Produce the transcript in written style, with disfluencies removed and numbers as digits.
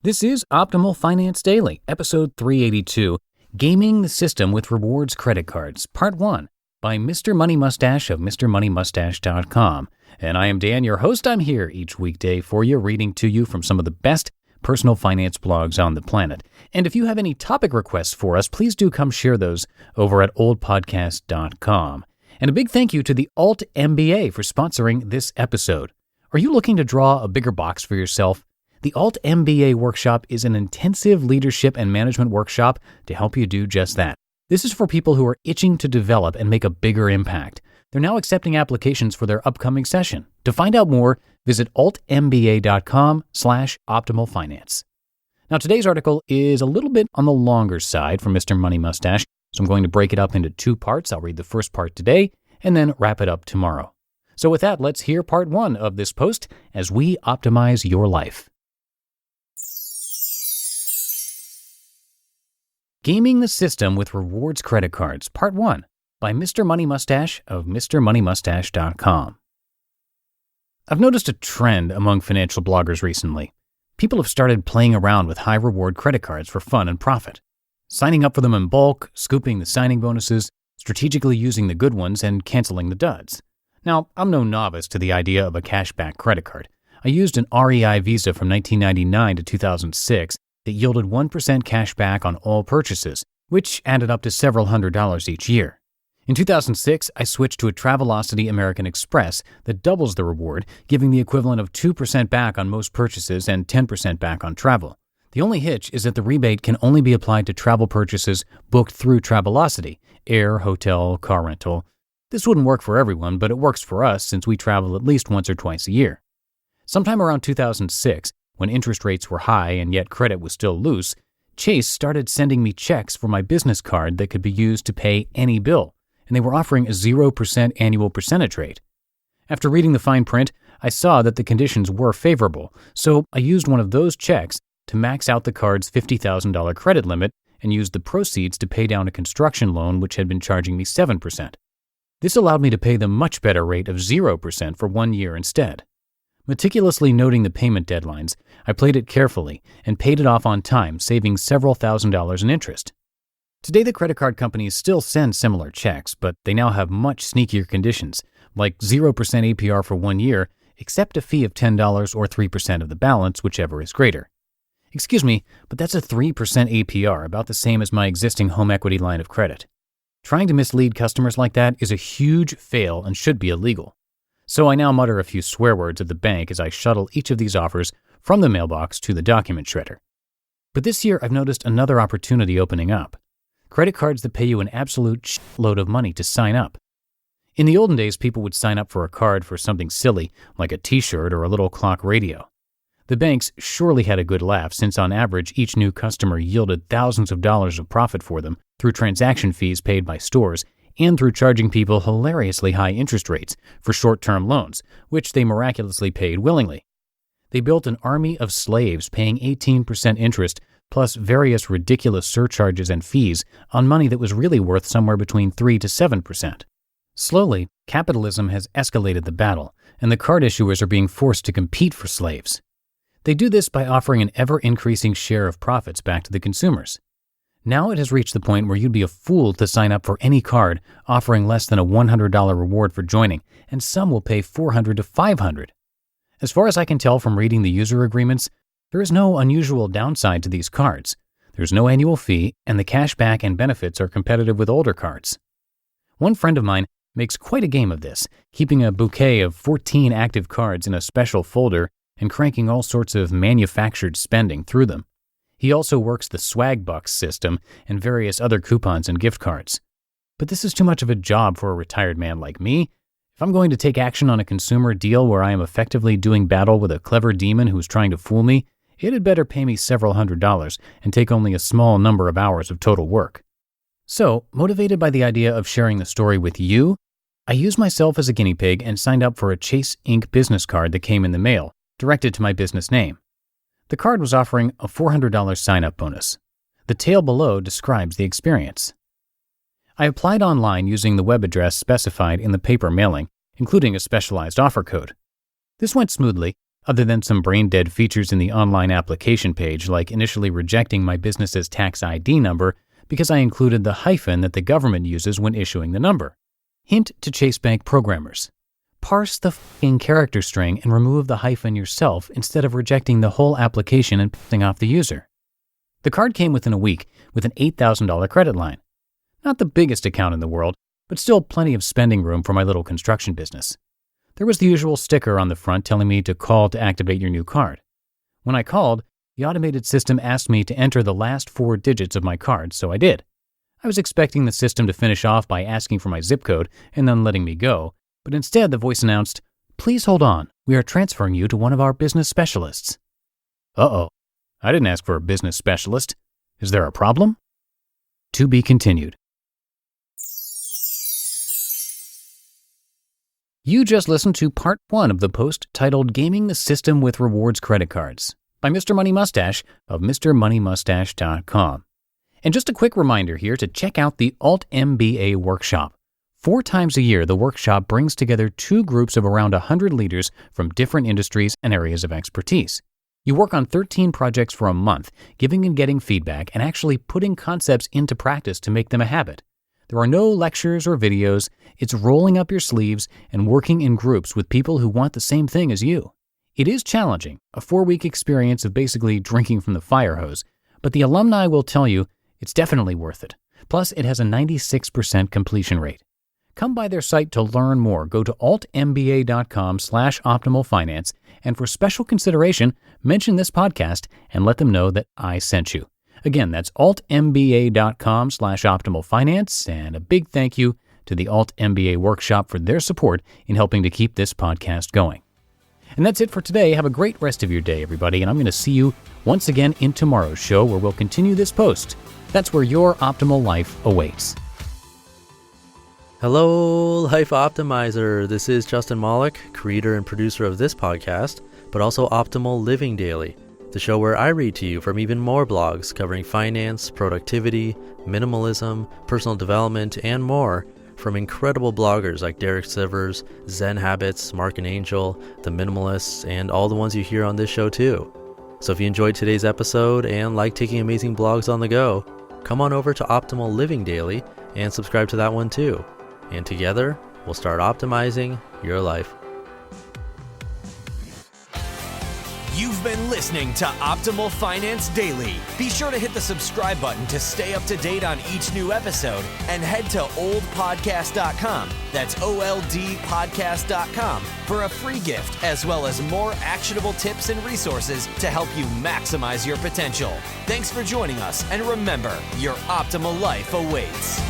This is Optimal Finance Daily, episode 382, Gaming the System with Rewards Credit Cards, Part 1, by Mr. Money Mustache of MrMoneyMustache.com. And I am Dan, your host. I'm here each weekday for you, reading to you from some of the best personal finance blogs on the planet. And if you have any topic requests for us, please do come share those over at oldpodcast.com. And a big thank you to the Alt MBA for sponsoring this episode. Are you looking to draw a bigger box for yourself? The Alt MBA Workshop is an intensive leadership and management workshop to help you do just that. This is for people who are itching to develop and make a bigger impact. They're now accepting applications for their upcoming session. To find out more, visit altmba.com/optimalfinance. Now, today's article is a little bit on the longer side from Mr. Money Mustache, so I'm going to break it up into two parts. I'll read the first part today and then wrap it up tomorrow. So with that, let's hear part one of this post as we optimize your life. Gaming the System with Rewards Credit Cards, Part 1, by Mr. Money Mustache of MrMoneyMustache.com. I've noticed a trend among financial bloggers recently. People have started playing around with high-reward credit cards for fun and profit, signing up for them in bulk, scooping the signing bonuses, strategically using the good ones, and canceling the duds. Now, I'm no novice to the idea of a cashback credit card. I used an REI Visa from 1999 to 2006 that yielded 1% cash back on all purchases, which added up to several $100s each year. In 2006, I switched to a Travelocity American Express that doubles the reward, giving the equivalent of 2% back on most purchases and 10% back on travel. The only hitch is that the rebate can only be applied to travel purchases booked through Travelocity, air, hotel, car rental. This wouldn't work for everyone, but it works for us since we travel at least once or twice a year. Sometime around 2006, when interest rates were high and yet credit was still loose, Chase started sending me checks for my business card that could be used to pay any bill, and they were offering a 0% annual percentage rate. After reading the fine print, I saw that the conditions were favorable, so I used one of those checks to max out the card's $50,000 credit limit and used the proceeds to pay down a construction loan which had been charging me 7%. This allowed me to pay the much better rate of 0% for 1 year instead. Meticulously noting the payment deadlines, I played it carefully and paid it off on time, saving several $1,000s in interest. Today, the credit card companies still send similar checks, but they now have much sneakier conditions, like 0% APR for 1 year, except a fee of $10 or 3% of the balance, whichever is greater. Excuse me, but that's a 3% APR, about the same as my existing home equity line of credit. Trying to mislead customers like that is a huge fail and should be illegal. So I now mutter a few swear words at the bank as I shuttle each of these offers from the mailbox to the document shredder. But this year I've noticed another opportunity opening up. Credit cards that pay you an absolute shitload of money to sign up. In the olden days, people would sign up for a card for something silly, like a t-shirt or a little clock radio. The banks surely had a good laugh since on average each new customer yielded thousands of dollars of profit for them through transaction fees paid by stores and through charging people hilariously high interest rates for short-term loans, which they miraculously paid willingly. They built an army of slaves paying 18% interest plus various ridiculous surcharges and fees on money that was really worth somewhere between 3 to 7%. Slowly, capitalism has escalated the battle, and the card issuers are being forced to compete for slaves. They do this by offering an ever-increasing share of profits back to the consumers. Now it has reached the point where you'd be a fool to sign up for any card offering less than a $100 reward for joining, and some will pay $400 to $500. As far as I can tell from reading the user agreements, there is no unusual downside to these cards. There's no annual fee, and the cashback and benefits are competitive with older cards. One friend of mine makes quite a game of this, keeping a bouquet of 14 active cards in a special folder and cranking all sorts of manufactured spending through them. He also works the swag bucks system and various other coupons and gift cards. But this is too much of a job for a retired man like me. If I'm going to take action on a consumer deal where I am effectively doing battle with a clever demon who's trying to fool me, it had better pay me several $100s and take only a small number of hours of total work. So, motivated by the idea of sharing the story with you, I used myself as a guinea pig and signed up for a Chase Ink business card that came in the mail, directed to my business name. The card was offering a $400 sign-up bonus. The tale below describes the experience. I applied online using the web address specified in the paper mailing, including a specialized offer code. This went smoothly, Other than some brain-dead features in the online application page, like initially rejecting my business's tax ID number because I included the hyphen that the government uses when issuing the number. Hint to Chase Bank programmers. Parse the f***ing character string and remove the hyphen yourself instead of rejecting the whole application and pissing off the user. The card came within a week with an $8,000 credit line. Not the biggest account in the world, but still plenty of spending room for my little construction business. There was the usual sticker on the front telling me to call to activate your new card. When I called, the automated system asked me to enter the last 4 digits of my card, so I did. I was expecting the system to finish off by asking for my zip code and then letting me go, but instead the voice announced, "Please hold on, we are transferring you to one of our business specialists." Uh-oh, I didn't ask for a business specialist. Is there a problem? To be continued. You just listened to part 1 of the post titled Gaming the System with Rewards Credit Cards by Mr. Money Mustache of MrMoneyMustache.com. And just a quick reminder here to check out the Alt MBA Workshop. 4 times a year, the workshop brings together 2 groups of around 100 leaders from different industries and areas of expertise. You work on 13 projects for a month, giving and getting feedback and actually putting concepts into practice to make them a habit. There are no lectures or videos. It's rolling up your sleeves and working in groups with people who want the same thing as you. It is challenging, a 4-week experience of basically drinking from the fire hose, but the alumni will tell you it's definitely worth it. Plus, it has a 96% completion rate. Come by their site to learn more. Go to altmba.com/optimalfinance, and for special consideration, mention this podcast and let them know that I sent you. Again, that's altmba.com/optimalfinance, and a big thank you to the Alt MBA Workshop for their support in helping to keep this podcast going. And that's it for today. Have a great rest of your day, everybody, and I'm going to see you once again in tomorrow's show where we'll continue this post. That's where your optimal life awaits. Hello, Life Optimizer. This is Justin Malik, creator and producer of this podcast, but also Optimal Living Daily, the show where I read to you from even more blogs covering finance, productivity, minimalism, personal development, and more from incredible bloggers like Derek Sivers, Zen Habits, Mark and Angel, The Minimalists, and all the ones you hear on this show too. So if you enjoyed today's episode and like taking amazing blogs on the go, come on over to Optimal Living Daily and subscribe to that one too. And together, we'll start optimizing your life. You've been listening to Optimal Finance Daily. Be sure to hit the subscribe button to stay up to date on each new episode and head to oldpodcast.com. That's OLDpodcast.com for a free gift as well as more actionable tips and resources to help you maximize your potential. Thanks for joining us, and remember, your optimal life awaits.